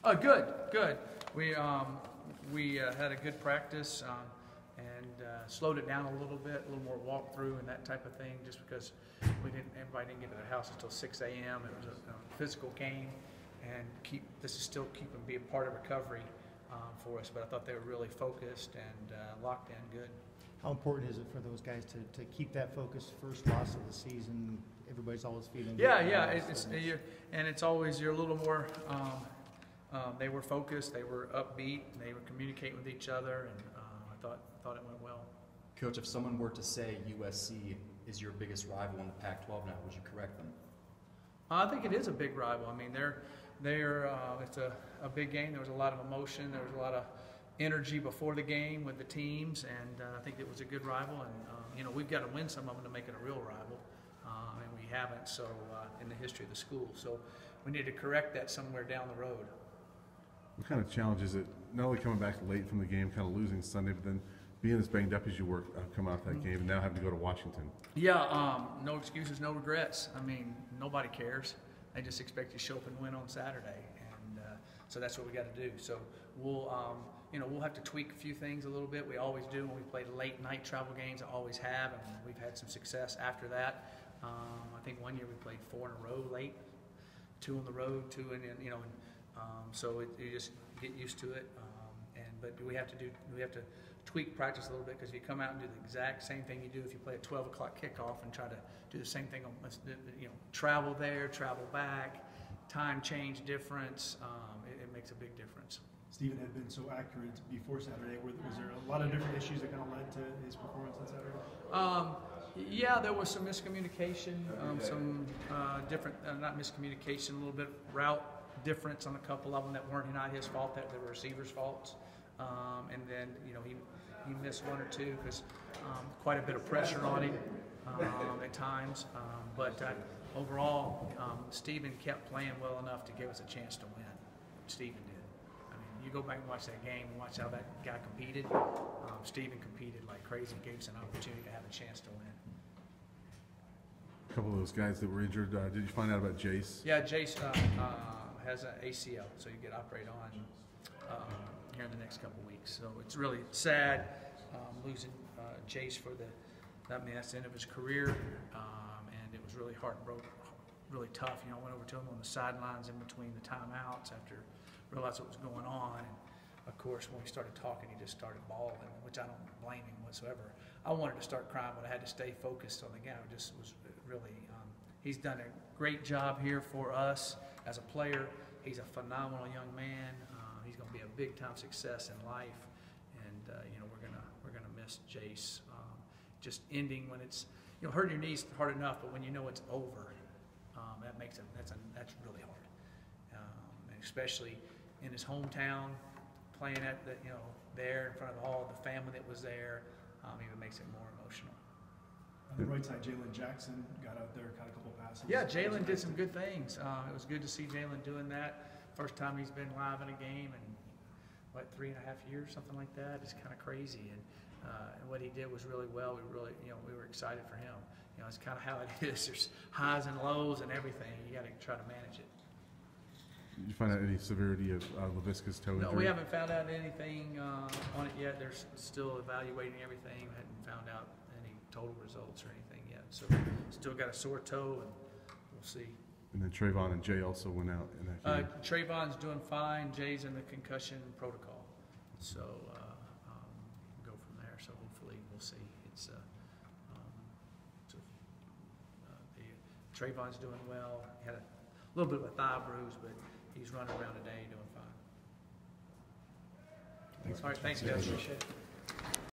Oh, good, good. We had a good practice and slowed it down a little bit, a little more walkthrough and that type of thing, just because everybody didn't get to their house until 6 a.m. It was a physical game, and this is still be a part of recovery for us. But I thought they were really focused and locked in good. How important is it for those guys to keep that focus? First loss of the season, everybody's always feeling. Yeah. It's always you're a little more. They were focused, they were upbeat, they were communicating with each other, and I thought it went well. Coach, if someone were to say USC is your biggest rival in the Pac-12 now, would you correct them? I think it is a big rival. I mean, it's a big game. There was a lot of emotion. There was a lot of energy before the game with the teams, and I think it was a good rival. And we've got to win some of them to make it a real rival, and we haven't. So in the history of the school, so we need to correct that somewhere down the road. What kind of challenge is it, not only coming back late from the game, kind of losing Sunday, but then being as banged up as you were come out that game and now having to go to Washington? Yeah, no excuses, no regrets. I mean, nobody cares. They just expect you to show up and win on Saturday, and so that's what we got to do. So we'll have to tweak a few things a little bit. We always do when we play late night travel games. I always have, and we've had some success after that. I think one year we played 4 in a row late, 2 on the road, 2 so you just get used to it. But we have to tweak practice a little bit, because if you come out and do the exact same thing you do if you play a 12 o'clock kickoff and try to do the same thing on, travel there, travel back, time change difference, it makes a big difference. Stephen had been so accurate before Saturday. Was there a lot of different issues that kind of led to his performance on Saturday? Yeah, there was some miscommunication, some different, not miscommunication, a little bit route difference on a couple of them that weren't not his fault, that they were receivers' faults. And then, he missed 1 or 2 because quite a bit of pressure on him at times. But overall, Stephen kept playing well enough to give us a chance to win. Stephen did. I mean, you go back and watch that game and watch how that guy competed. Stephen competed like crazy, gave us an opportunity to have a chance to win. A couple of those guys that were injured, did you find out about Jace? Yeah, Jace has an ACL, so you get operated on here in the next couple of weeks. So it's really sad losing Jace that's the end of his career, and it was really heartbroken, really tough. I went over to him on the sidelines in between the timeouts after I realized what was going on. And of course, when we started talking, he just started bawling, which I don't blame him whatsoever. I wanted to start crying, but I had to stay focused on the game. It just was really, he's done a great job here for us as a player. He's a phenomenal young man. He's going to be a big-time success in life, and we're gonna miss Jace. Just ending when it's hurting your knees hard enough, but when you know it's over, that makes it that's really hard, and especially in his hometown, playing at there in front of all the family that was there, even makes it more emotional. On the right side, Jalen Jackson got out there, caught a couple passes. Yeah, Jalen did some good things. It was good to see Jalen doing that. First time he's been live in a game in, 3.5 years, something like that. It's kind of crazy. And what he did was really well. We were excited for him. It's kind of how it is. There's highs and lows and everything. You got to try to manage it. Did you find out any severity of Laviska's toe injury? No, we haven't found out anything on it yet. They're still evaluating everything. We hadn't found out any total results or anything yet. So still got a sore toe, and we'll see. And then Trayvon and Jay also went out in that game. Trayvon's doing fine. Jay's in the concussion protocol. So go from there. So hopefully we'll see. Trayvon's doing well. He had a little bit of a thigh bruise, but he's running around today doing fine. Thanks. All right, thanks guys. Appreciate it.